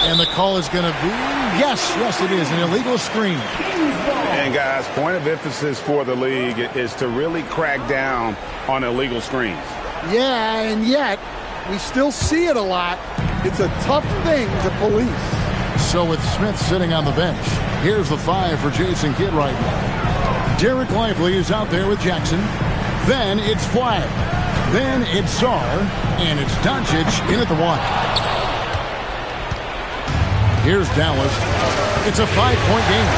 And the call is going to be, yes, it is, an illegal screen. And guys, point of emphasis for the league is to really crack down on illegal screens. Yeah, and yet we still see it a lot. It's a tough thing to police. So with Smith sitting on the bench, here's the 5 for Jason Kidd right now. Derek Lively is out there with Jackson. Then it's Flag. Then it's Sarr. And it's Doncic in at the 1. Here's Dallas. It's a 5-point game.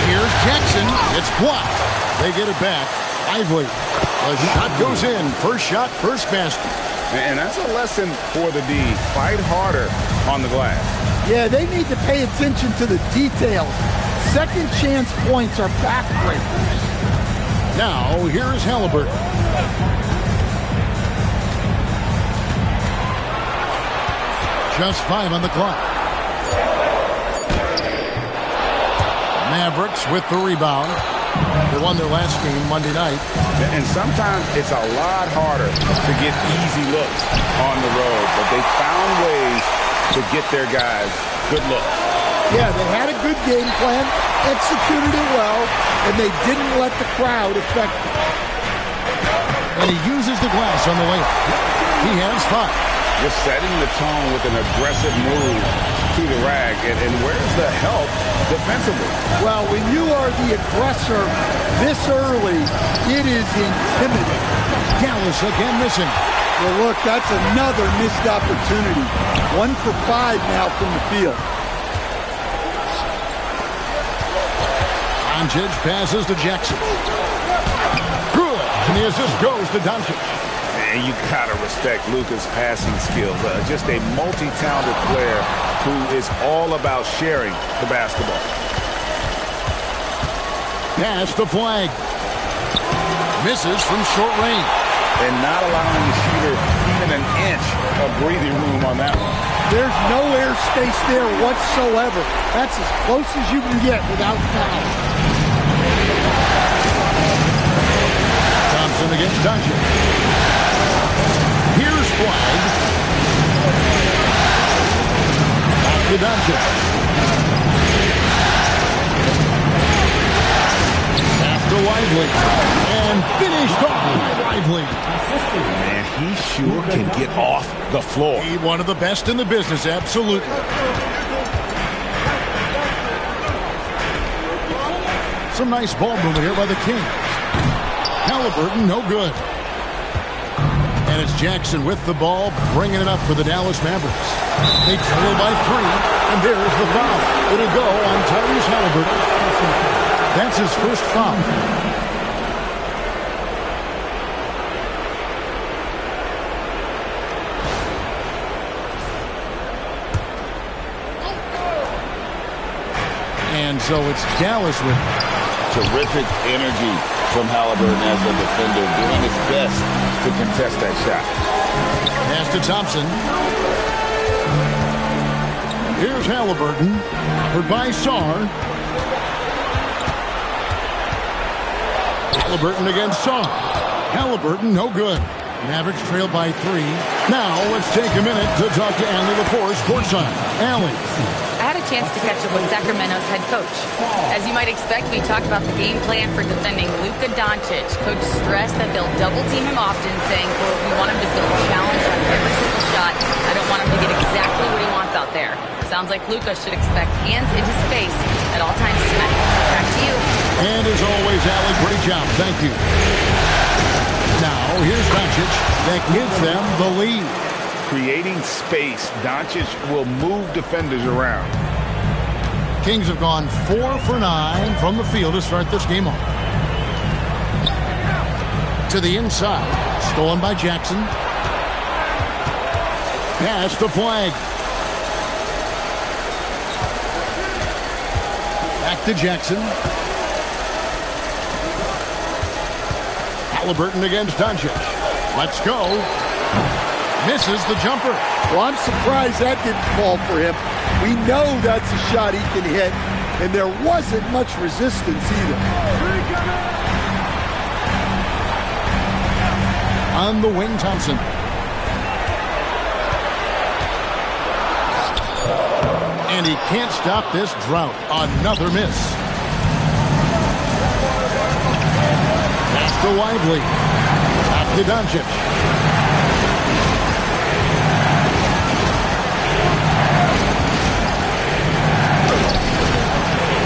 Here's Jackson. It's blocked. They get it back. Lively. The shot goes in. First shot, first basket. And that's a lesson for the D. Fight harder on the glass. Yeah, they need to pay attention to the details. Second chance points are backbreakers. Now, here is Halliburton. Just 5 on the clock. Mavericks with the rebound. They won their last game Monday night. And sometimes it's a lot harder to get easy looks on the road, but they found ways to get their guys good looks. Yeah, they had a good game plan, executed it well, and they didn't let the crowd affect them. And he uses the glass on the layup. He has 5. Just setting the tone with an aggressive move to the rag. And where's the help defensively? Well, when you are the aggressor this early, it is intimidating. Dallas again missing. Well, look, that's another missed opportunity. 1 for 5 now from the field. Doncic passes to Jackson. Good. And the assist goes to Doncic. And you gotta respect Luka's passing skills. Just a multi-talented player who is all about sharing the basketball. Pass to Flag. Misses from short range. And not allowing the shooter even an inch of breathing room on that one. There's no airspace there whatsoever. That's as close as you can get without foul. Thompson against Doncic. Here's Flag. Back to Doncic. After Lively. And finished off by Lively. Man, he sure can get off the floor. He one of the best in the business, absolutely. Some nice ball movement here by the Kings. Halliburton, no good. And it's Jackson with the ball, bringing it up for the Dallas Mavericks. They trail by 3, and there's the foul. It'll go on Tyrese Halliburton. That's his first foul. And so it's Dallas with terrific energy from Halliburton as a defender, doing his best to contest that shot. Pass to Thompson. Here's Halliburton, covered by Sarr. Halliburton against Sarr. Halliburton, no good. Mavericks trail by 3. Now let's take a minute to talk to Allie LaForce courtside. Allie. I had a chance to catch up with Sacramento's head coach. As you might expect, we talked about the game plan for defending Luka Doncic. Coach stressed that they'll double team him often, saying, quote, we want him to feel a challenge on every single shot. I don't want him to get exactly what he wants out there. Sounds like Luka should expect hands in his face at all times tonight. Back to you. And as always, Allie, great job. Thank you. Now, here's Doncic. That gives them the lead. Creating space, Doncic will move defenders around. Kings have gone 4 for 9 from the field to start this game off. To the inside. Stolen by Jackson. Pass to Flag. Back to Jackson. Halliburton against Doncic. Let's go. Misses the jumper. Well, I'm surprised that didn't fall for him. We know that's a shot he can hit, and there wasn't much resistance either. On the wing, Thompson. he can't stop this drought. Another miss. Pass to Lively. Back to Doncic.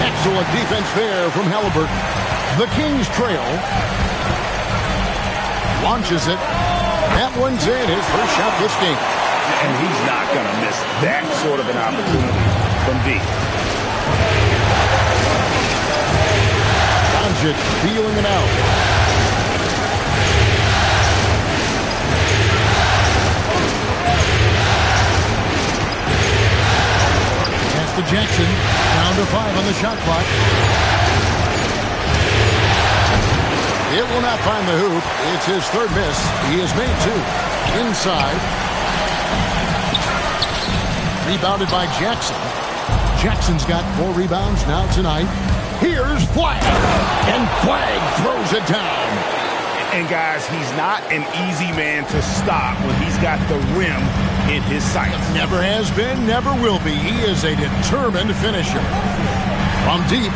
Excellent defense there from Halliburton. The Kings trail. Launches it. That one's in. His first shot this game. And he's not going to miss that sort of an opportunity from deep. Doncic feeling it out. Pass to Jackson. Down to 5 on the shot clock. It will not find the hoop. It's his third miss. He has made 2. Inside. Rebounded by Jackson. Jackson's got 4 rebounds now tonight. Here's Flagg. And Flagg throws it down. And guys, he's not an easy man to stop when he's got the rim in his sights. Never has been, never will be. He is a determined finisher. From deep.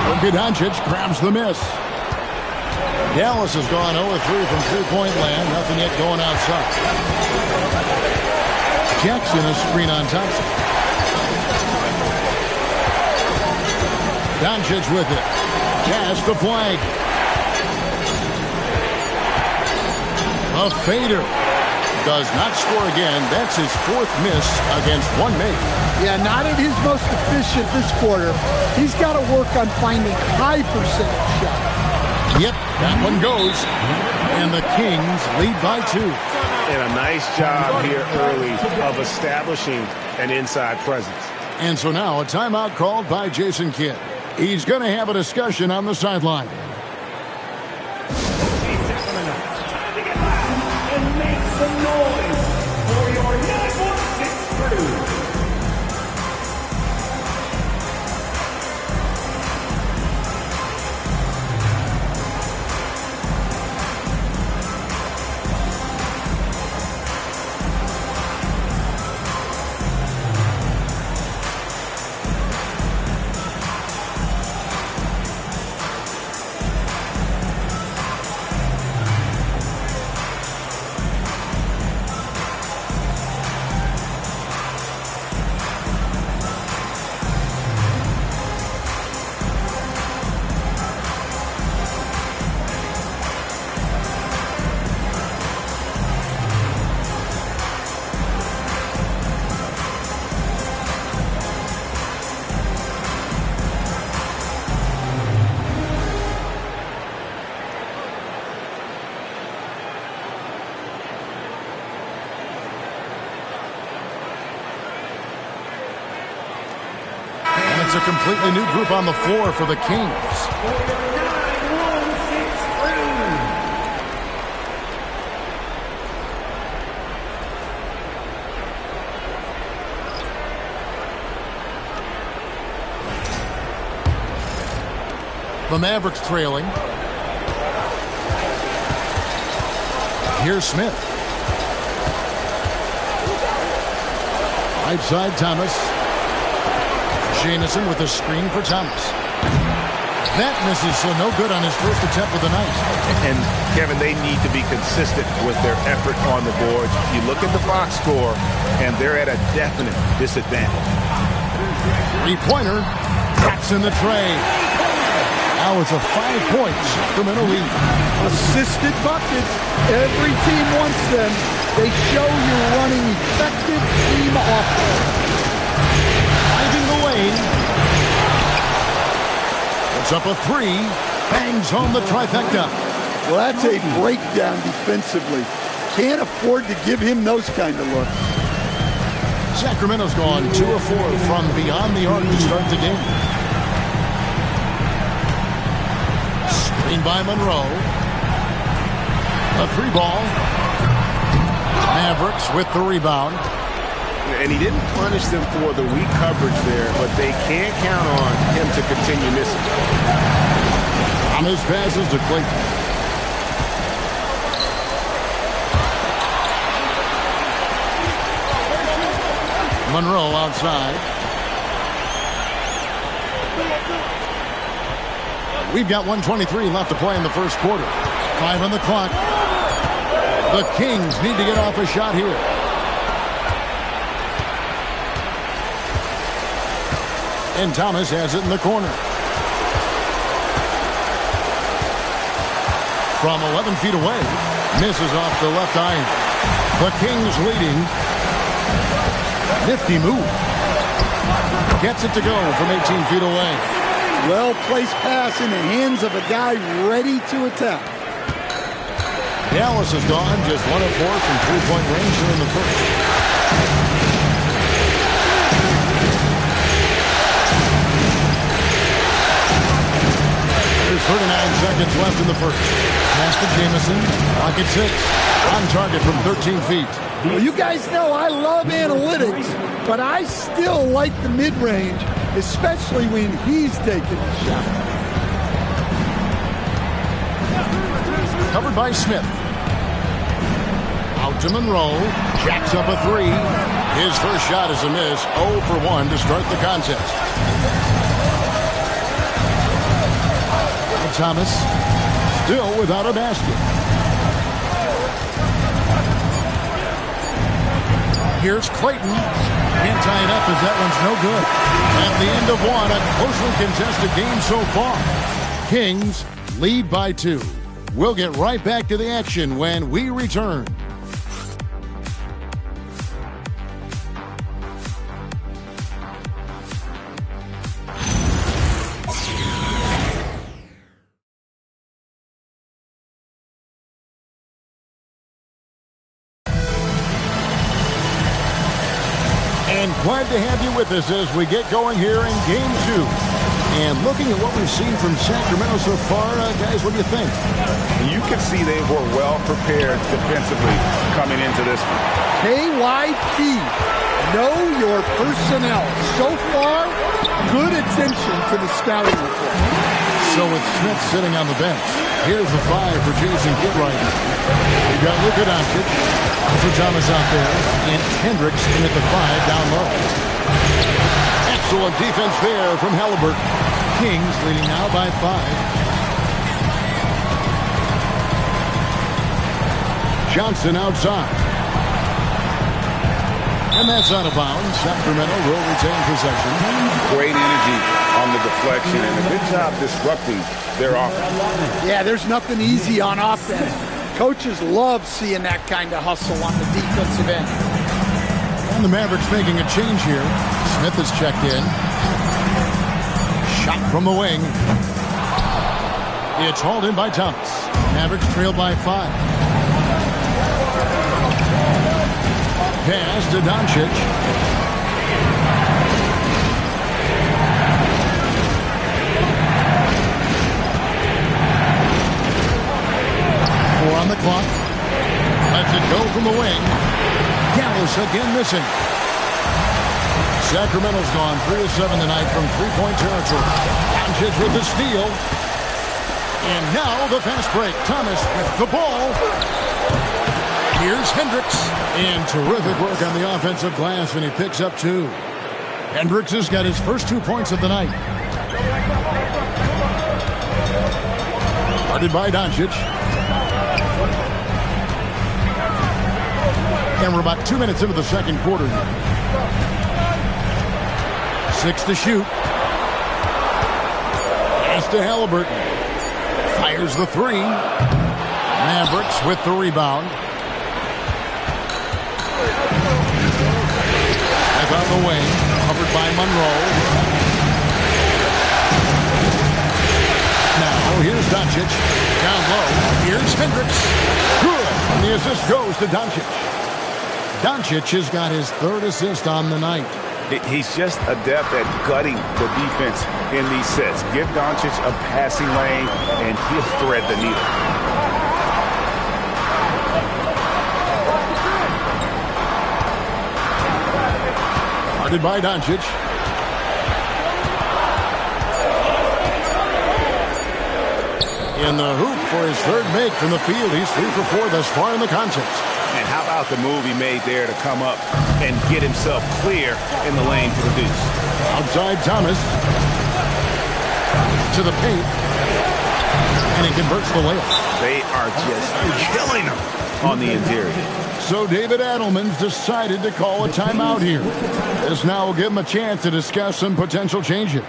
Luka Doncic grabs the miss. Dallas has gone 0-3 from three-point land. Nothing yet going outside. Jackson a screen on Thompson. Doncic with it. Pass to Flagg. A fader. Does not score again. That's his 4th miss against one mate. Yeah, not at his most efficient this quarter. He's got to work on finding high percentage shots. Yep, that one goes. And the Kings lead by 2. And a nice job here early of establishing an inside presence. And so now a timeout called by Jason Kidd. He's going to have a discussion on the sideline. And make some noise for your 916 crew. It's a completely new group on the floor for the Kings. The Mavericks trailing. Here's Smith. Right side, Thomas. Jamison with a screen for Thomas. That misses, so no good on his first attempt of the night. And, Kevin, they need to be consistent with their effort on the boards. You look at the box score, and they're at a definite disadvantage. Three-pointer. Taps in the tray. Now it's a 5-point Sacramento lead. Assisted buckets. Every team wants them. They show you're running effective team offense. Driving the lane. It's up a 3. Bangs home the trifecta. Well, that's a breakdown defensively. Can't afford to give him those kind of looks. Sacramento's gone 2 of 4 from beyond the arc to start the game. Screen by Monroe. A 3-ball. Mavericks with the rebound. And he didn't punish them for the weak coverage there, but they can't count on him to continue missing. On his passes to Clayton. Monroe outside. We've got 1:23 left to play in the first quarter. 5 on the clock. The Kings need to get off a shot here. And Thomas has it in the corner. From 11 feet away, misses off the left iron. The Kings leading. Nifty move. Gets it to go from 18 feet away. Well-placed pass in the hands of a guy ready to attack. Dallas has gone just 1 of 4 from three-point range here in the first. There's 39 seconds left in the first. Pass to Jamison. Clock at 6. On target from 13 feet. Well, you guys know I love analytics, but I still like the mid-range, especially when he's taking the shot. Covered by Smith. Out to Monroe. Jacks up a 3. His first shot is a miss. 0 for 1 to start the contest. And Thomas still without a basket. Here's Clayton. Can't tie it up as that one's no good. At the end of one, a closely contested game so far. Kings lead by 2. We'll get right back to the action when we return. And glad to have you with us as we get going here in Game 2. And looking at what we've seen from Sacramento so far, guys, what do you think? You can see they were well prepared defensively coming into this one. KYP, know your personnel. So far, good attention to the scouting report. So with Smith sitting on the bench. Here's the 5 for Jason Goodright. We've got Luka Doncic. Also Thomas out there. And Hendricks in at the 5 down low. Excellent defense there from Halliburton. Kings leading now by 5. Johnson outside. And that's out of bounds. Sacramento will retain possession. Great energy on the deflection and a good job disrupting their offense. Yeah, there's nothing easy on offense. Coaches love seeing that kind of hustle on the defensive end. And the Mavericks making a change here. Smith is checked in. Shot from the wing. It's hauled in by Thomas. Mavericks trailed by 5. Pass to Doncic. On the clock. Lets it go from the wing. Dallas again missing. Sacramento's gone 3 of 7 tonight from three-point territory. Doncic with the steal. And now the fast break. Thomas with the ball. Here's Hendricks. And terrific work on the offensive glass, and he picks up 2. Hendricks has got his first 2 points of the night. Guarded by Doncic. And we're about 2 minutes into the second quarter here. 6 to shoot. Pass to Halliburton. Fires the 3. Mavericks with the rebound. Back on the wing. Covered by Monroe. Now here's Doncic. Down low. Here's Hendricks. Good. And the assist goes to Doncic. Doncic has got his 3rd assist on the night. He's just adept at gutting the defense in these sets. Give Doncic a passing lane, and he'll thread the needle. Guarded by Doncic. In the hoop for his 3rd make from the field. He's 3 for 4 thus far in the contest. And how about the move he made there to come up and get himself clear in the lane for the deuce? Outside Thomas. to the paint. And he converts the layup. They are just killing him on the interior. So David Adelman's decided to call a timeout here. This now will give him a chance to discuss some potential changes.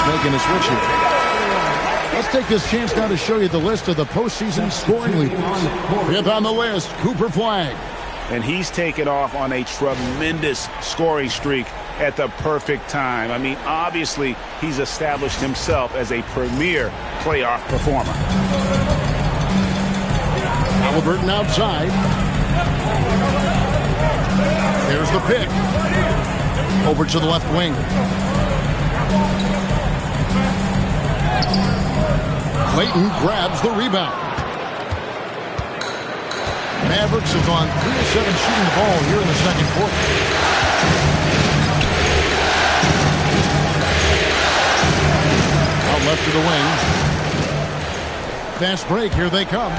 Making a switch here. Let's take this chance now to show you the list of the postseason scoring leaders. Fifth on the list, Cooper Flagg. And he's taken off on a tremendous scoring streak at the perfect time. I mean, obviously, he's established himself as a premier playoff performer. Halliburton outside. There's the pick. Over to the left wing. Clayton grabs the rebound. Mavericks have gone 3 of 7 shooting the ball here in the second quarter. Out left to the wing. Fast break, here they come.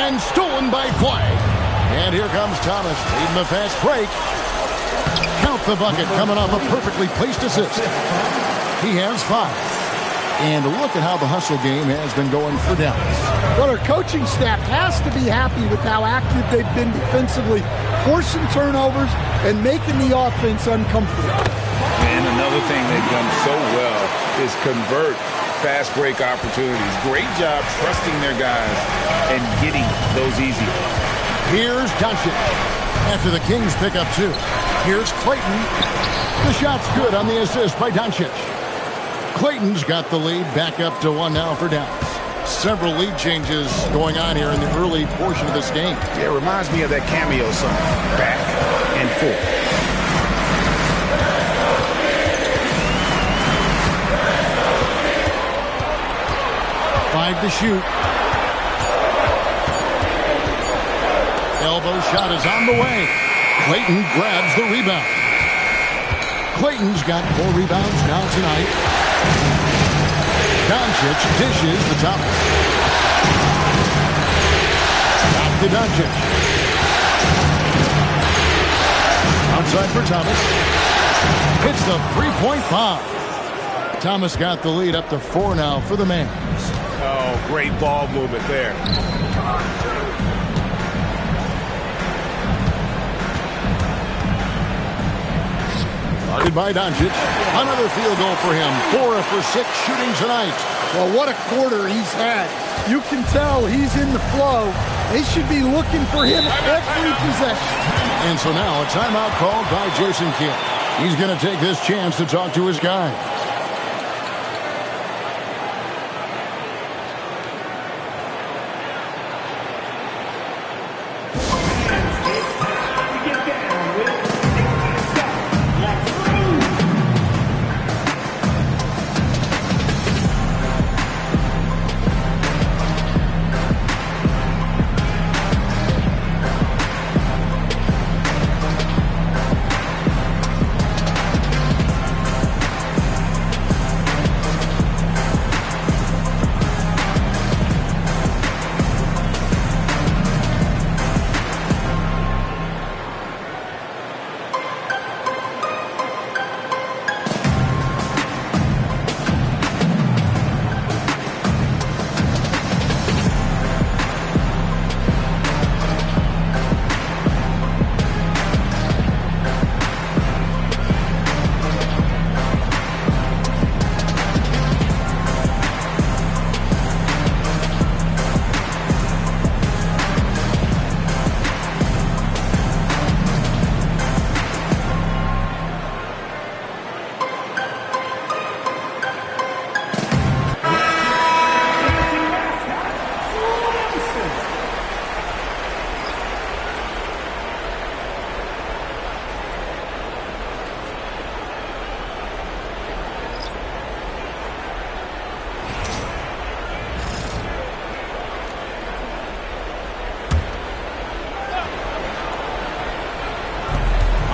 And stolen by Flagg. And here comes Thomas leading the fast break. Count the bucket coming off a perfectly placed assist. He has 5. And look at how the hustle game has been going for Dallas. Well, our coaching staff has to be happy with how active they've been defensively, forcing turnovers and making the offense uncomfortable. And another thing they've done so well is convert fast break opportunities. Great job trusting their guys and getting those easy. Here's Doncic. After the Kings pick up 2. Here's Clayton. The shot's good on the assist by Doncic. Clayton's got the lead back up to 1 now for Dallas. Several lead changes going on here in the early portion of this game. Yeah, it reminds me of that cameo song, Back and Forth. Five to shoot. Elbow shot is on the way. Clayton grabs the rebound. Clayton's got 4 rebounds now tonight. Doncic dishes the Thomas. Back to Doncic. Outside for Thomas. Hits the three-point bomb. Thomas got the lead up to 4 now for the Mavs. Oh, great ball movement there. Guarded by Doncic. Another field goal for him. 4 for 6 shooting tonight. Well, what a quarter he's had. You can tell he's in the flow. They should be looking for him every possession. And so now a timeout called by Jason Kidd. He's going to take this chance to talk to his guys.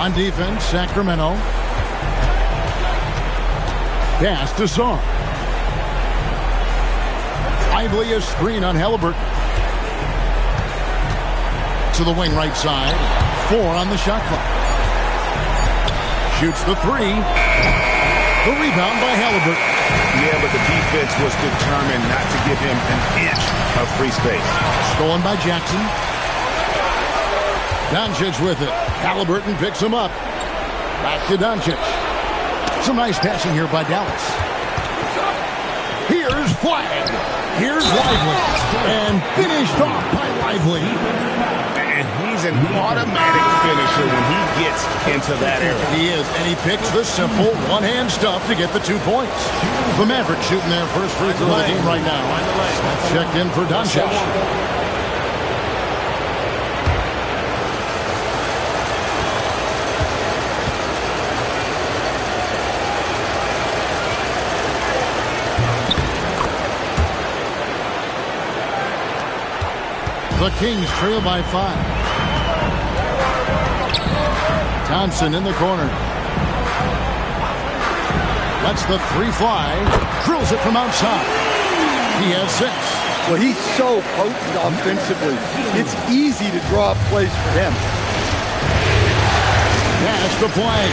On defense, Sacramento. Pass to Song. Lively a screen on Halliburton. To the wing right side. 4 on the shot clock. Shoots the 3. The rebound by Halliburton. Yeah, but the defense was determined not to give him an inch of free space. Stolen by Jackson. Doncic with it. Halliburton picks him up. Back to Doncic. Some nice passing here by Dallas. Here's Flag. Here's Lively. And finished off by Lively. And he's an automatic finisher when he gets into that area. He is, and he picks the simple one-hand stuff to get the 2 points. The Mavericks shooting their first free throw of the game right now. That's checked in for Doncic. The Kings trail by 5. Thompson in the corner. Lets the 3 fly. Drills it from outside. He has 6. Well, he's so potent offensively. It's easy to draw up plays for him. Pass to Flag.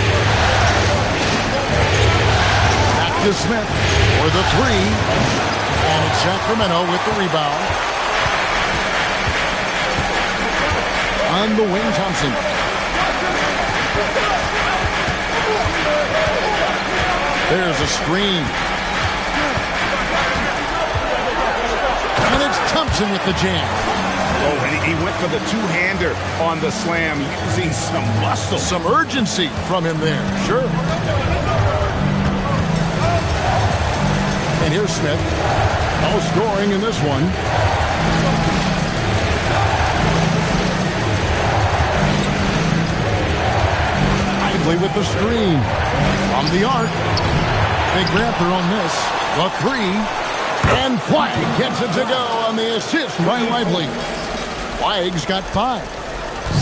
Back to Smith for the 3. And it's Sacramento with the rebound. On the wing, Thompson. There's a screen. And it's Thompson with the jam. Oh, and he went for the two-hander on the slam, using some muscle. Some urgency from him there, sure. And here's Smith. No scoring in this one. With the screen from the arc. Big Panther on this. The 3. And Flag gets it to go on the assist by Lively. Flag's got 5.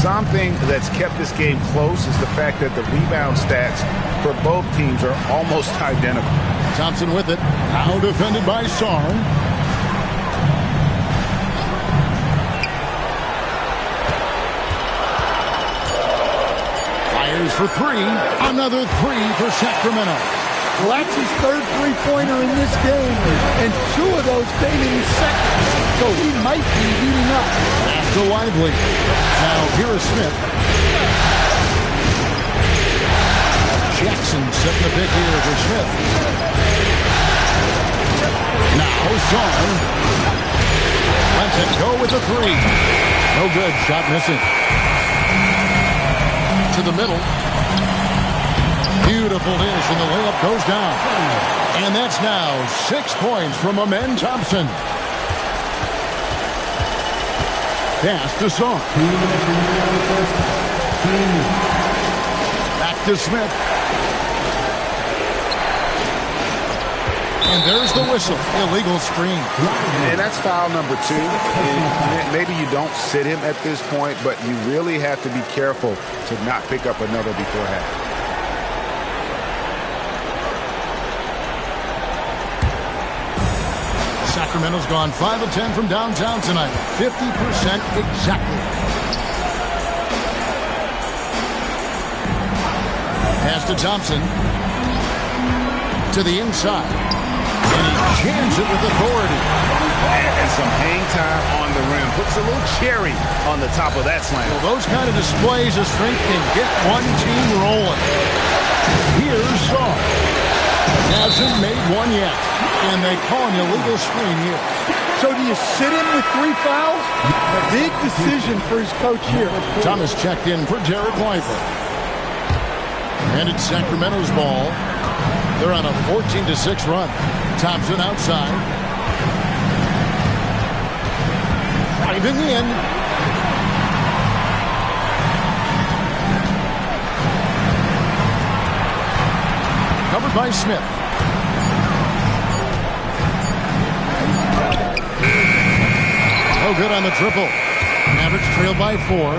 Something that's kept this game close is the fact that the rebound stats for both teams are almost identical. Thompson with it. Now defended by Song. For 3. Another 3 for Sacramento. Well, that's his 3rd three-pointer in this game, and 2 of those came in his second, so he might be heating up. After Lively. Now here is Smith. Jackson setting the pick here for Smith. Now Song. Lets it go with the 3. No good. Shot missing. To the middle. Beautiful dish, and the layup goes down. And that's now 6 points from Amen Thompson. Pass to Song. Back to Smith. And there's the whistle. Illegal screen. And that's foul number 2. And maybe you don't sit him at this point, but you really have to be careful to not pick up another before half. Sacramento's gone 5 of 10 from downtown tonight. 50% exactly. Pass to Thompson. To the inside. And he jams it with authority. And some hang time on the rim. Puts a little cherry on the top of that slam. Well, those kind of displays of strength can get one team rolling. Here's Song. Hasn't made one yet. And they call an illegal screen here. So do you sit him with 3 fouls? A big decision for his coach here. Thomas checked in for Jared Lively. And it's Sacramento's ball. They're on a 14-6 run. Thompson outside. Driving in. Covered by Smith. No good on the triple. Mavericks trail by 4.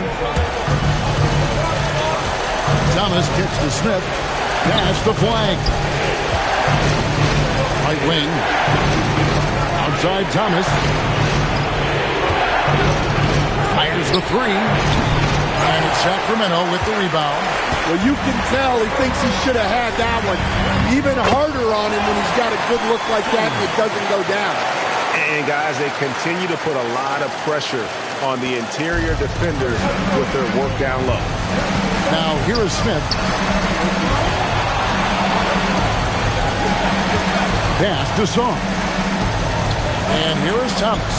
Thomas kicks to Smith. Pass the flag. Right wing. Outside Thomas. Fires the three. And it's Sacramento with the rebound. Well, you can tell he thinks he should have had that one. Even harder on him when he's got a good look like that and it doesn't go down. And, guys, they continue to put a lot of pressure on the interior defenders with their work down low. Now, here is Smith. Pass to Song. And here is Thomas.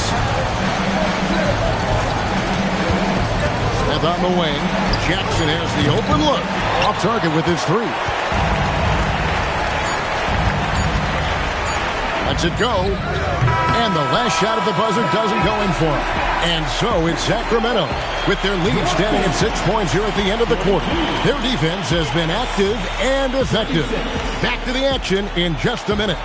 Smith on the wing. Jackson has the open look. Off target with his three. Lets it go. And the last shot at the buzzer doesn't go in for him. And so it's Sacramento with their lead standing at 6 points here at the end of the quarter. Their defense has been active and effective. Back to the action in just a minute.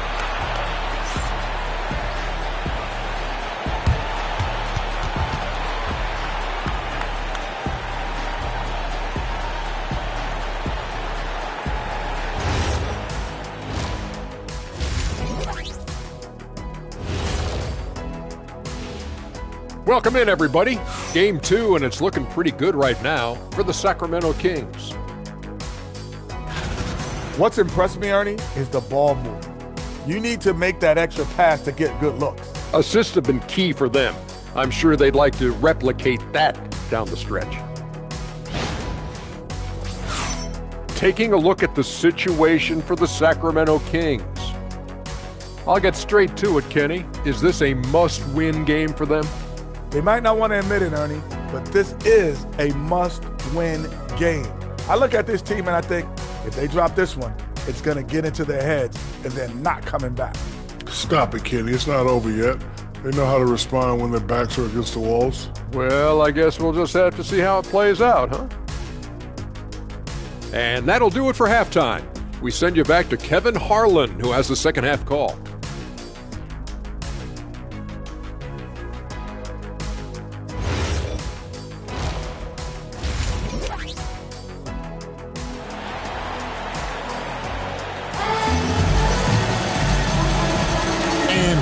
Welcome in, everybody. Game 2, and it's looking pretty good right now for the Sacramento Kings. What's impressed me, Ernie, is the ball movement. You need to make that extra pass to get good looks. Assists have been key for them. I'm sure they'd like to replicate that down the stretch. Taking a look at the situation for the Sacramento Kings. I'll get straight to it, Kenny. Is this a must-win game for them? They might not want to admit it, Ernie, but this is a must-win game. I look at this team and I think, if they drop this one, it's going to get into their heads and they're not coming back. Stop it, Kenny. It's not over yet. They know how to respond when their backs are against the walls. Well, I guess we'll just have to see how it plays out, huh? And that'll do it for halftime. We send you back to Kevin Harlan, who has the second half call.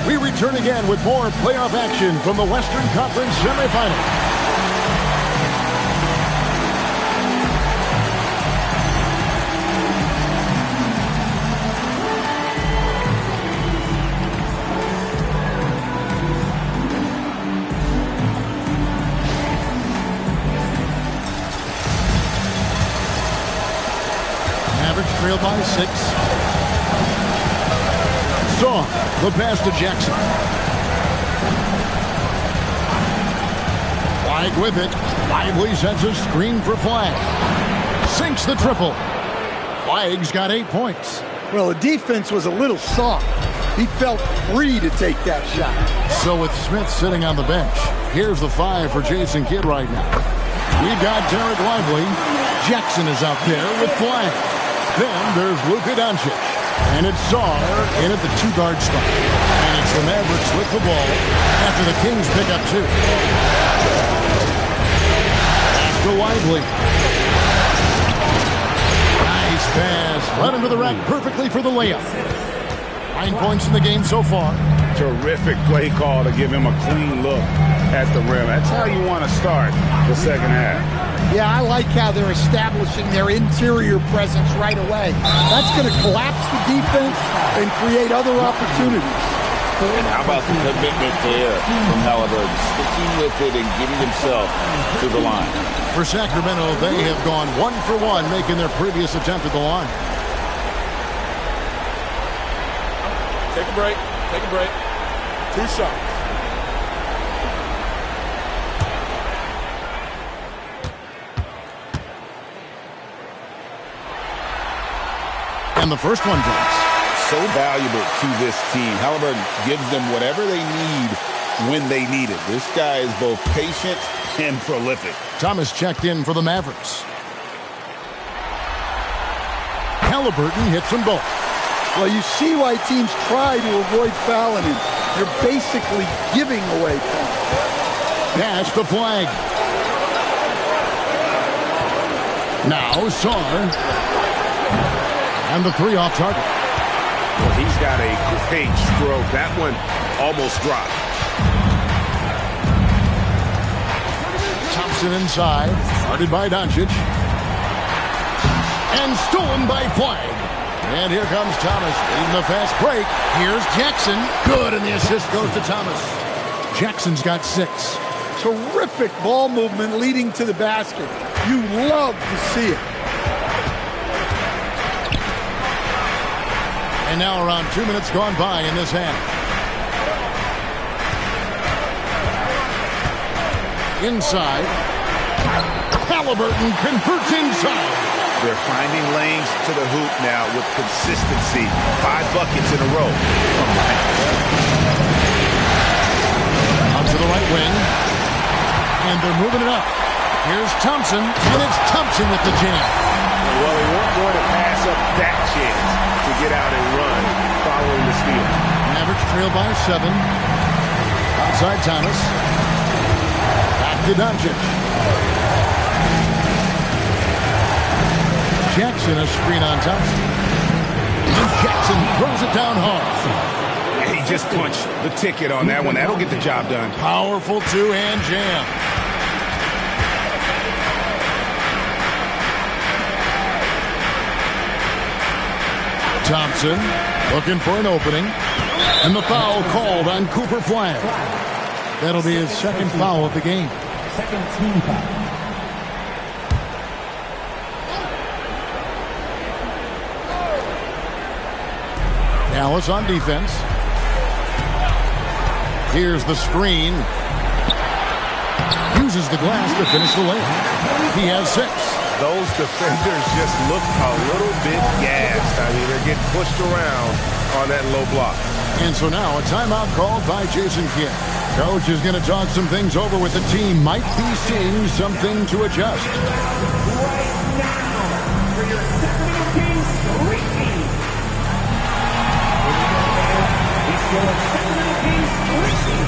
We return again with more playoff action from the Western Conference semifinals. Mavericks trail by 6. Song, the pass to Jackson. Flag with it. Lively sends a screen for Flag. Sinks the triple. Flag's got 8 points. Well, the defense was a little soft. He felt free to take that shot. So with Smith sitting on the bench, here's the 5 for Jason Kidd right now. We've got Derek Lively. Jackson is out there with Flag. Then there's Luka Doncic. And it's Sarr in at the 2-guard spot. And it's the Mavericks with the ball after the Kings pick up 2. Pass to Lively. Nice pass. Led him to the rack perfectly for the layup. 9 points in the game so far. Terrific play call to give him a clean look at the rim. That's how you want to start the second half. Yeah, I like how they're establishing their interior presence right away. That's going to collapse the defense and create other opportunities. And how about the commitment there from Halliburton, sticking with it and getting himself to the line. For Sacramento, they have gone 1 for 1, making their previous attempt at the line. Take a break. Take a break. 2 shots. And the first one drops. So valuable to this team. Halliburton gives them whatever they need when they need it. This guy is both patient and prolific. Thomas checked in for the Mavericks. Halliburton hits them both. Well, you see why teams try to avoid fouling him. You're basically giving away points. Pass the Flag. Now Sarr. And the 3 off target. Well, he's got a great stroke. That one almost dropped. Thompson inside. Guarded by Doncic. And stolen by Flag. And here comes Thomas leading the fast break. Here's Jackson. Good, and the assist goes to Thomas. Jackson's got 6. Terrific ball movement leading to the basket. You love to see it. And now around 2 minutes gone by in this half. Inside. Halliburton converts inside. They're finding lanes to the hoop now with consistency. 5 buckets in a row from the half. Out to the right wing. And they're moving it up. Here's Thompson, and it's Thompson with the jam. Well, they weren't going to pass up that chance to get out and run following the steal. Mavericks trail by 7. Outside Thomas. Back to Doncic. Jackson a screen on Thompson. And Jackson throws it down hard. He just punched the ticket on that one. That'll get the job done. Powerful 2-hand jam. Thompson looking for an opening. And the foul called on Cooper Flag. That'll be his second foul of the game. Second team foul. Dallas on defense. Here's the screen. Uses the glass to finish the layup. He has 6. Those defenders just look a little bit gassed. I mean, they're getting pushed around on that low block. And so now a timeout called by Jason Kidd. Coach is going to talk some things over with the team. Might be seeing something to adjust. Right now, for your Sacramento Kings 3 team. It's your Sacramento Kings 3 team.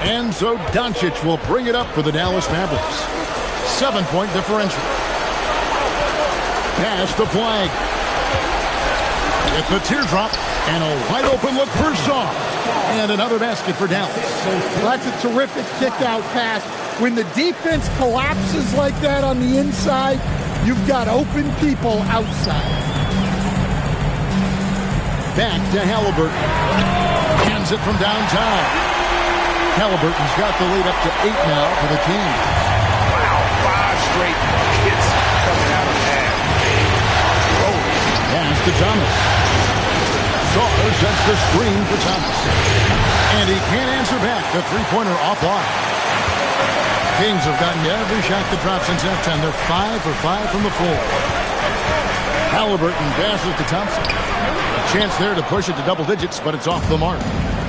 And so Doncic will bring it up for the Dallas Mavericks. 7-point differential. Pass to Flag. It's the teardrop and a wide open look for Sarr. And another basket for Dallas. That's a terrific kick-out pass. When the defense collapses like that on the inside, you've got open people outside. Back to Halliburton. Hands it from downtown. Halliburton's got the lead up to 8 now for the Kings. Wow, 5 straight buckets coming out of that. Pass to Thomas. Sarr sets the screen for Thomas. And he can't answer back. The three-pointer offline. Kings have gotten every shot that dropped since halftime. They're 5 for 5 from the floor. Halliburton passes to Thompson. A chance there to push it to double digits, but it's off the mark.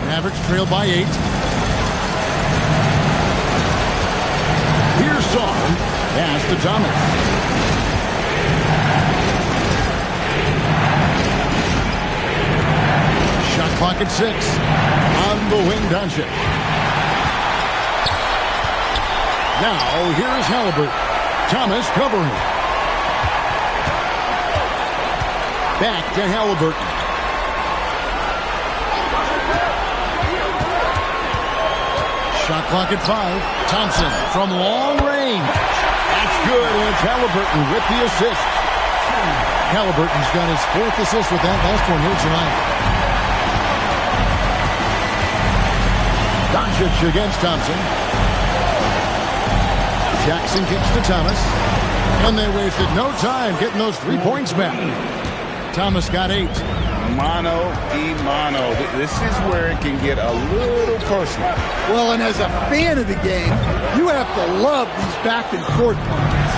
Mavericks trail by 8. Here's Sarr. Pass to Thomas. Shot clock at 6. On the wing, Doncic. Now, here's Halliburton. Thomas covering. Back to Halliburton. Shot clock at 5. Thompson from long range. That's good, and it's Halliburton with the assist. Halliburton's got his 4th assist with that last one here tonight. Doncic against Thompson. Jackson kicks to Thomas. And they wasted no time getting those 3 points back. Thomas got 8. Mano y mano. This is where it can get a little personal. Well, and as a fan of the game, you have to love these back and forth moments.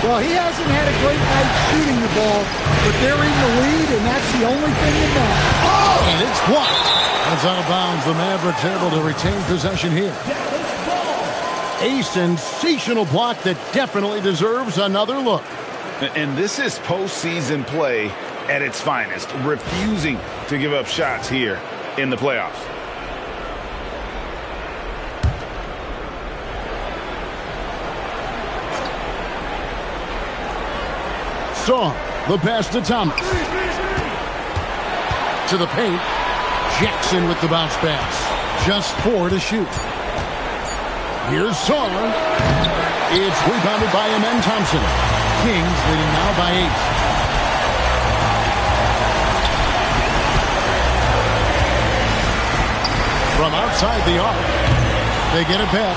Well, he hasn't had a great night shooting the ball, but they're in the lead, and that's the only thing that matters. Oh! And it's blocked. That's out of bounds. The Mavericks able to retain possession here. A sensational block that definitely deserves another look. And this is postseason play at its finest, refusing to give up shots here in the playoffs. Song, the pass to Thomas. To the paint. Jackson with the bounce pass. Just 4 to shoot. Here's Song. It's rebounded by Amen Thompson. Kings leading now by 8. From outside the arc, they get it back.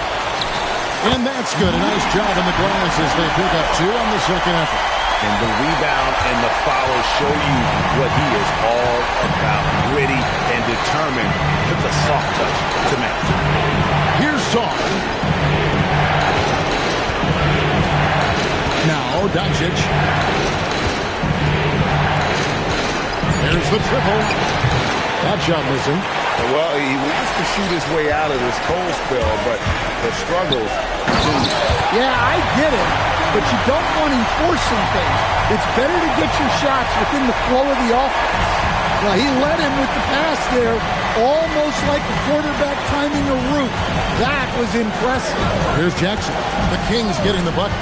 And that's good. A nice job in the glass as they pick up 2 on the second effort. And the rebound and the foul show you what he is all about. Gritty and determined with the soft touch to match. Here's Song. Now Doncic. There's the triple. That shot missing. Well, he wants to shoot his way out of this cold spell, but the struggles continue. Yeah, I get it, but you don't want him forcing things. It's better to get your shots within the flow of the offense. Now, he led him with the pass there, almost like a quarterback timing a route. That was impressive. Here's Jackson. The Kings getting the bucket.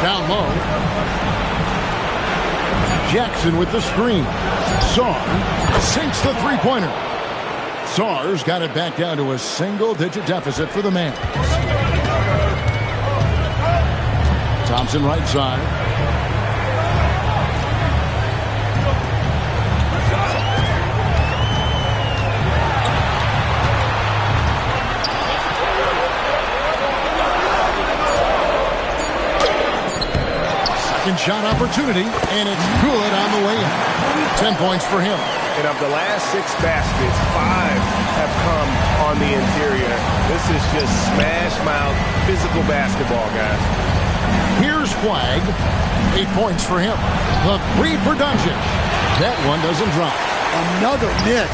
Down low. Jackson with the screen. Sarr sinks the three-pointer. Sarr's got it back down to a single-digit deficit for the man. Thompson right side. Second shot opportunity, and it's good on the way in. 10 points for him. And of the last 6 baskets, 5 have come on the interior. This is just smash mouth physical basketball, guys. Here's Flag. 8 points for him. The 3 for Doncic. That one doesn't drop. Another miss.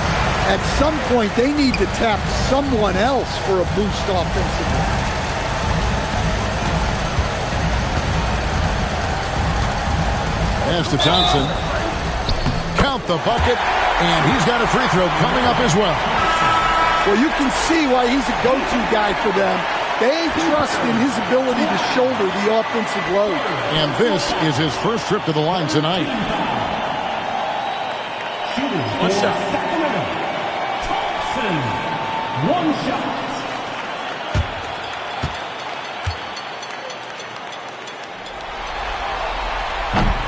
At some point, they need to tap someone else for a boost offensively. Pass to Thompson. Count the bucket, and he's got a free throw coming up as well. Well, you can see why he's a go-to guy for them. They trust in his ability to shoulder the offensive load. And this is his first trip to the line tonight. One shot. Thompson. 1 shot.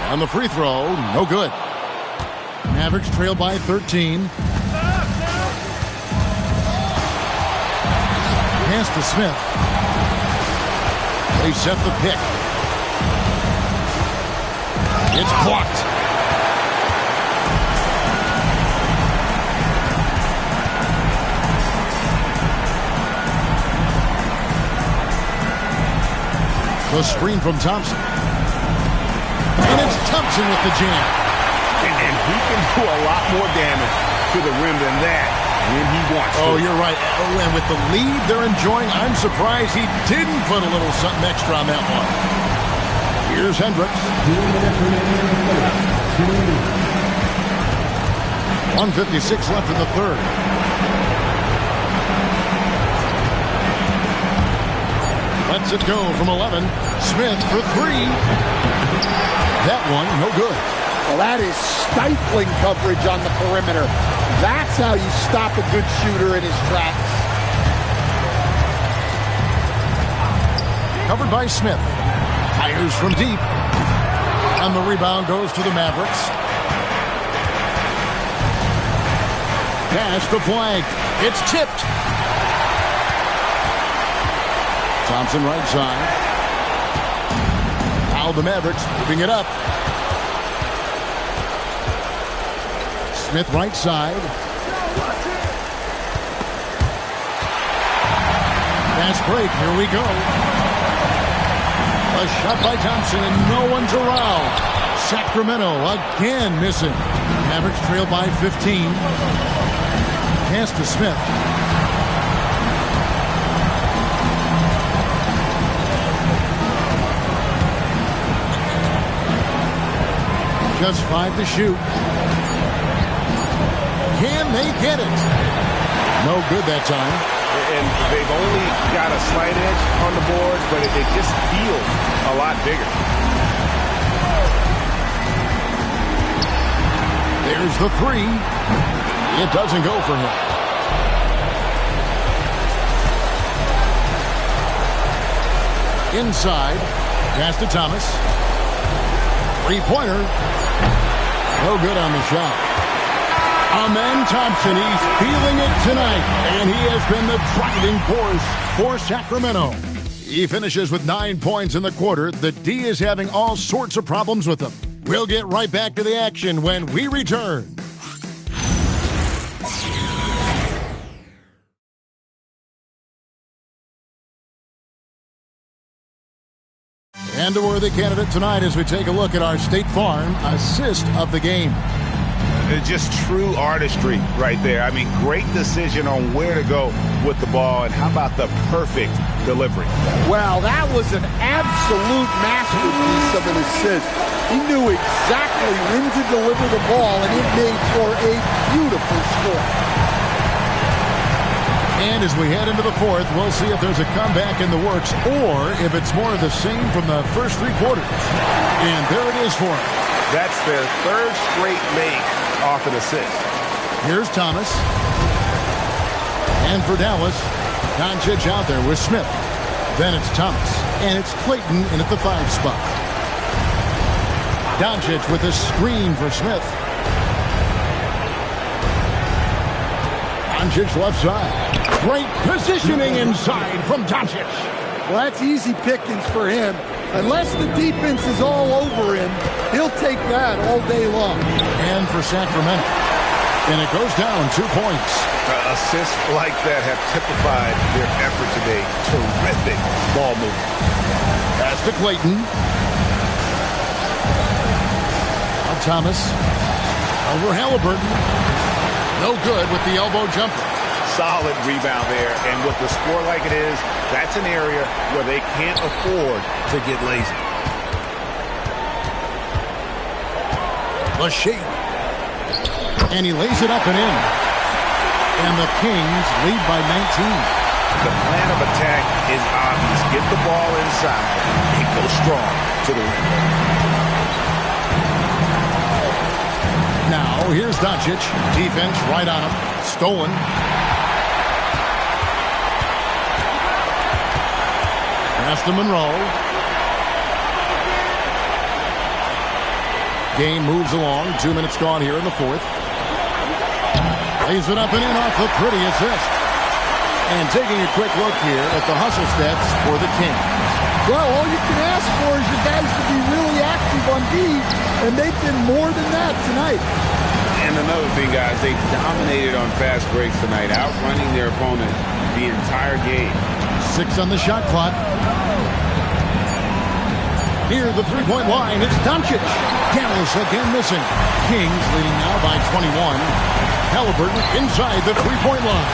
On the free throw, no good. Mavericks trail by 13. Pass to Smith. They set the pick. It's blocked. The screen from Thompson. And it's Thompson with the jam. And he can do a lot more damage to the rim than that when he wants to. Oh, you're right. Oh, and with the lead they're enjoying, I'm surprised he didn't put a little something extra on that one. Here's Hendricks. 1:56 left in the third. Lets it go from 11. Smith for three. That one, no good. Well, that is stifling coverage on the perimeter. That's how you stop a good shooter in his tracks. Covered by Smith. Fires from deep. And the rebound goes to the Mavericks. Pass the flag. It's tipped. Thompson right side. Now the Mavericks moving it up. Smith right side. Fast break. Here we go. A shot by Thompson and no one's around. Sacramento again missing. Mavericks trail by 15. Pass to Smith. Just 5 to shoot. Can they get it? No good that time. And they've only got a slight edge on the boards, but it just feels a lot bigger. There's the three. It doesn't go for him. Inside. Pass to Thomas. Three-pointer. No good on the shot. Amen Thompson, he's feeling it tonight, and he has been the driving force for Sacramento. He finishes with 9 points in the quarter. The D is having all sorts of problems with him. We'll get right back to the action when we return. And a worthy candidate tonight as we take a look at our State Farm assist of the game. Just true artistry right there. I mean, great decision on where to go with the ball, and how about the perfect delivery? Well, that was an absolute masterpiece of an assist. He knew exactly when to deliver the ball, and it made for a beautiful score. And as we head into the fourth, we'll see if there's a comeback in the works or if it's more of the same from the first 3 quarters. And there it is for them. That's their 3rd straight make off an assist. Here's Thomas. And for Dallas, Doncic out there with Smith. Then it's Thomas. And it's Clayton in at the 5 spot. Doncic with a screen for Smith. Doncic left side. Great positioning inside from Doncic. Well, that's easy pickings for him. Unless the defense is all over him, he'll take that all day long. And for Sacramento. And it goes down 2 points. Assists like that have typified their effort today. Terrific ball movement. Pass to Clayton. Now Thomas. Over Halliburton. No good with the elbow jumper. Solid rebound there, and with the score like it is, that's an area where they can't afford to get lazy. The shake. And he lays it up and in. And the Kings lead by 19. The plan of attack is obvious. Get the ball inside and go strong to the rim. Now, here's Doncic. Defense right on him. Stolen. Pass to Monroe. Game moves along. 2 minutes gone here in the fourth. Lays it up and in off a pretty assist. And taking a quick look here at the hustle stats for the Kings. Well, all you can ask for is your guys to be really active on D, and they've been more than that tonight. And another thing, guys, they dominated on fast breaks tonight, outrunning their opponent the entire game. 6 on the shot clock. Near the three-point line, it's Doncic. Dallas again missing. Kings leading now by 21. Halliburton inside the three-point line.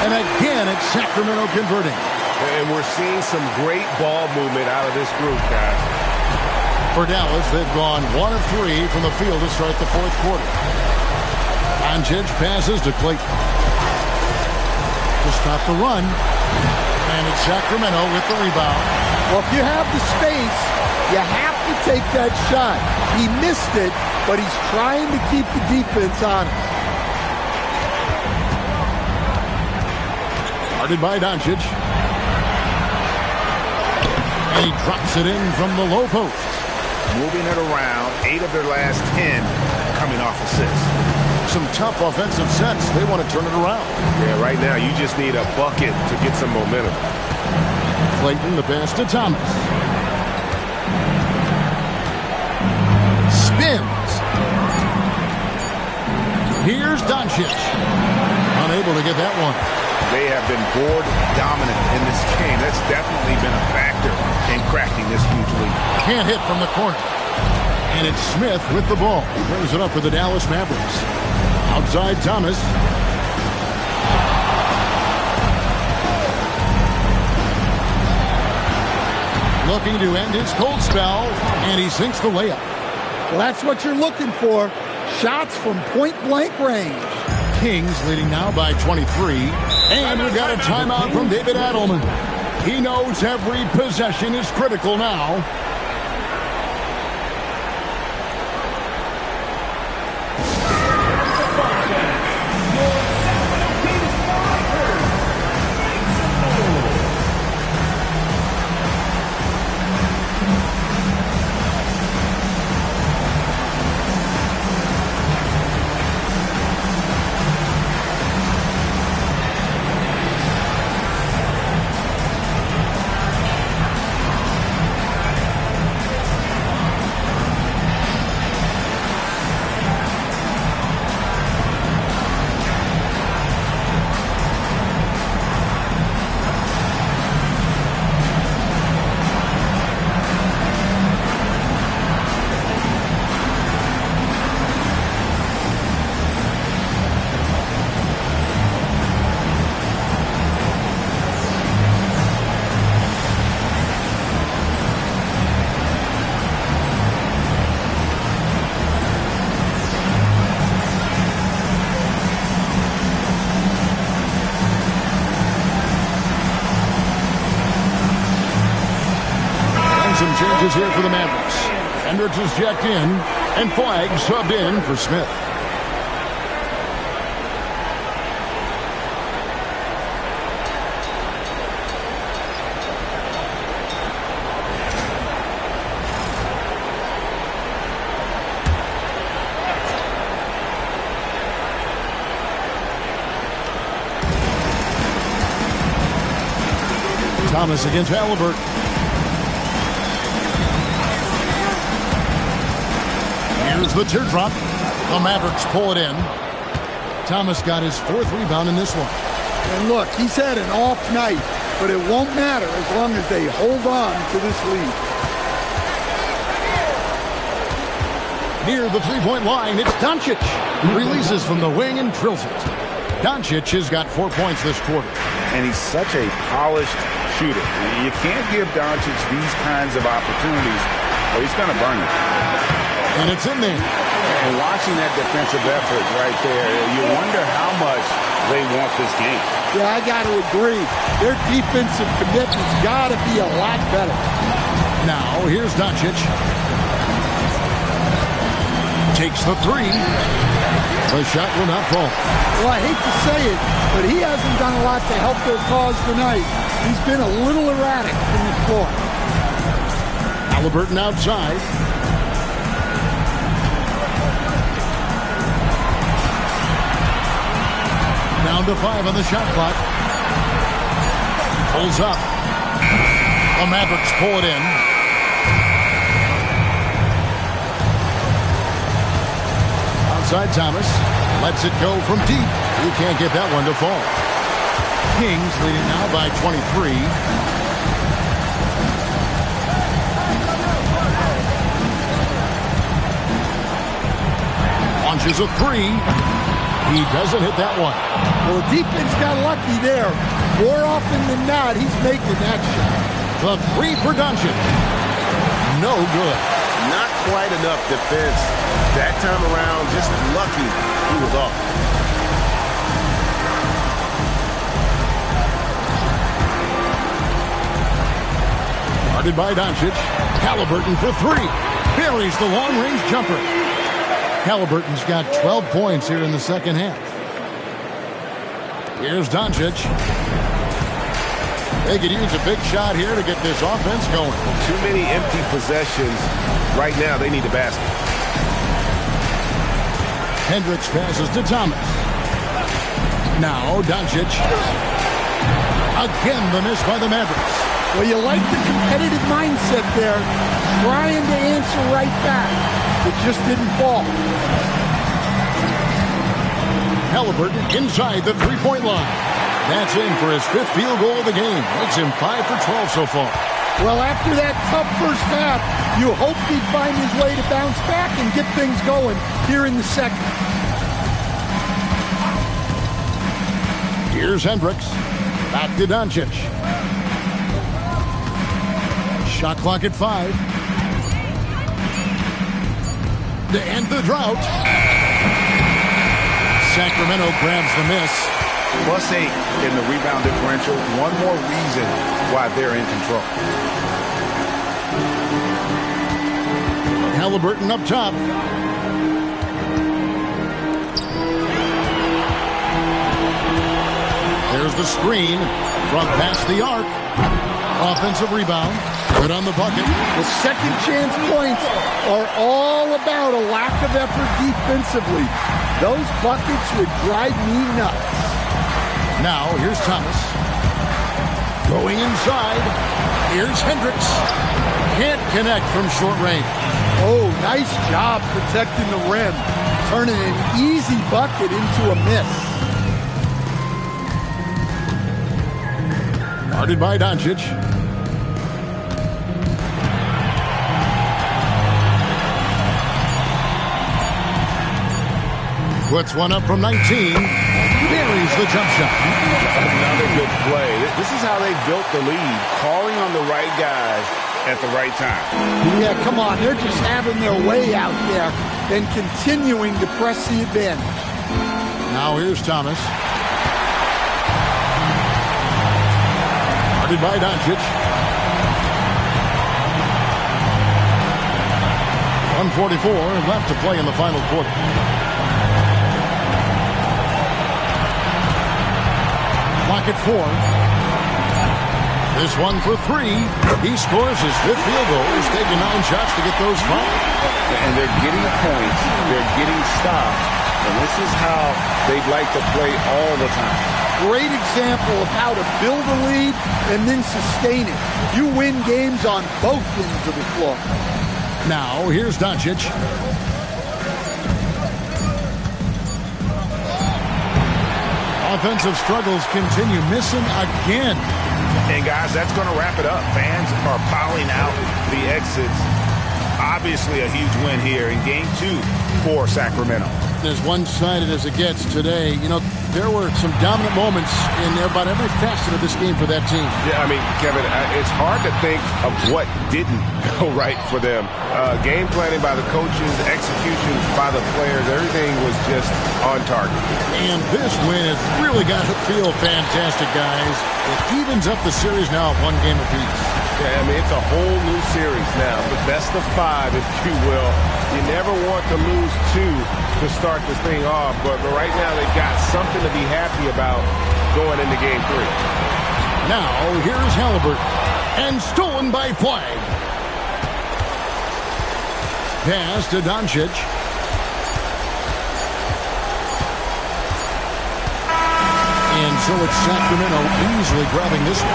And again, it's Sacramento converting. And we're seeing some great ball movement out of this group, guys. For Dallas, they've gone 1 of 3 from the field to start the fourth quarter. Doncic passes to Clayton. To stop the run. And it's Sacramento with the rebound. Well, if you have the space, you have to take that shot. He missed it, but he's trying to keep the defense honest. Guarded by Doncic. And he drops it in from the low post. Moving it around, 8 of their last 10 coming off assists. Some tough offensive sets. They want to turn it around. Yeah, right now you just need a bucket to get some momentum. Clayton, the pass to Thomas. Spins. Here's Doncic. Unable to get that one. They have been board dominant in this game. That's definitely been a factor in cracking this huge lead. Can't hit from the corner. And it's Smith with the ball. He brings it up for the Dallas Mavericks. Outside Thomas. Looking to end his cold spell, and he sinks the layup. Well, that's what you're looking for. Shots from point-blank range. Kings leading now by 23. And we've got a timeout from David Adelman. He knows every possession is critical now. Some changes here for the Mavericks. Hendricks is checked in, and Flagg subbed in for Smith. Thomas against Halliburton. Here's the teardrop. The Mavericks pull it in. Thomas got his 4th rebound in this one. And look, he's had an off night, but it won't matter as long as they hold on to this lead. Near the three-point line, it's Doncic. Releases from the wing and drills it. Doncic has got 4 points this quarter. And he's such a polished shooter. You can't give Doncic these kinds of opportunities, or he's going to burn you. And it's in there. And watching that defensive effort right there, you wonder how much they want this game. Yeah, I got to agree. Their defensive commitment's got to be a lot better. Now, here's Doncic. Takes the 3. The shot will not fall. Well, I hate to say it, but he hasn't done a lot to help their cause tonight. He's been a little erratic from the floor. Halliburton outside. Down to 5 on the shot clock. Pulls up. The Mavericks pull it in. Outside Thomas. Lets it go from deep. He can't get that one to fall. Kings leading now by 23. Launches a 3. He doesn't hit that one. Well, the defense got lucky there. More often than not, he's making that shot. The 3 for Doncic. No good. Not quite enough defense. That time around, just lucky he was off. Guarded by Doncic. Halliburton for three. Buries the long-range jumper. Halliburton's got 12 points here in the second half. Here's Doncic. They could use a big shot here to get this offense going. Too many empty possessions. Right now, they need a basket. Hendricks passes to Thomas. Now Doncic. Again, the miss by the Mavericks. Well, you like the competitive mindset there, trying to answer right back. It just didn't fall. Halliburton inside the three-point line. That's in for his fifth field goal of the game. Makes him 5 for 12 so far. Well, after that tough first half, you hoped he'd find his way to bounce back and get things going here in the second. Here's Hendricks. Back to Doncic. Shot clock at 5. To end the drought. Sacramento grabs the miss. +8 in the rebound differential. One more reason why they're in control. Halliburton up top. There's the screen from past the arc. Offensive rebound. Good on the bucket. The second chance points are all about a lack of effort defensively. Those buckets would drive me nuts. Now, here's Thomas. Going inside. Here's Hendricks. Can't connect from short range. Oh, nice job protecting the rim. Turning an easy bucket into a miss. Guarded by Doncic. Puts one up from 19. Buries the jump shot. Another good play. This is how they built the lead. Calling on the right guys at the right time. Yeah, come on. They're just having their way out there and continuing to press the advantage. Now here's Thomas. Guarded by Doncic. 1:44 left to play in the final quarter. Clock at 4. This one for 3. He scores his fifth field goal. He's taking 9 shots to get those 5. And they're getting points. They're getting stops. And this is how they'd like to play all the time. Great example of how to build a lead and then sustain it. You win games on both ends of the floor. Now, here's Doncic. Offensive struggles continue. Missing again. And, guys, that's going to wrap it up. Fans are piling out the exits. Obviously a huge win here in Game 2 for Sacramento. As one-sided as it gets today, you know, there were some dominant moments in about every facet of this game for that team. Yeah, I mean, Kevin, it's hard to think of what didn't go right for them. Game planning by the coaches, execution by the players, everything was just on target. And this win has really got to feel fantastic, guys. It evens up the series now at 1 game apiece. Yeah, I mean, it's a whole new series now. The best of 5, if you will. You never want to lose 2 to start this thing off, but right now they've got something to be happy about going into Game 3. Now, here's Halliburton. And stolen by Flag. Pass to Doncic. And so it's Sacramento easily grabbing this one.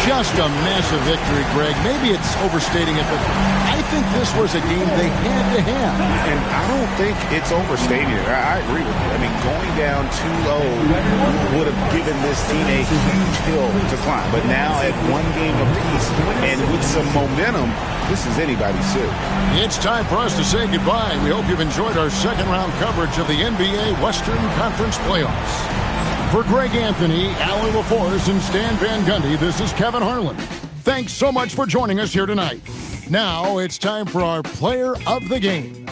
Just a massive victory, Greg. Maybe it's overstating it, but I think this was a game they had to have. And I don't think it's overstating it. I agree with you. I mean, going down 2-0 would have given this team a huge hill to climb. But now at 1 game apiece and with some momentum, this is anybody's suit. It's time for us to say goodbye. We hope you've enjoyed our second-round coverage of the NBA Western Conference Playoffs. For Greg Anthony, Alan LaForce, and Stan Van Gundy, this is Kevin Harlan. Thanks so much for joining us here tonight. Now it's time for our Player of the Game.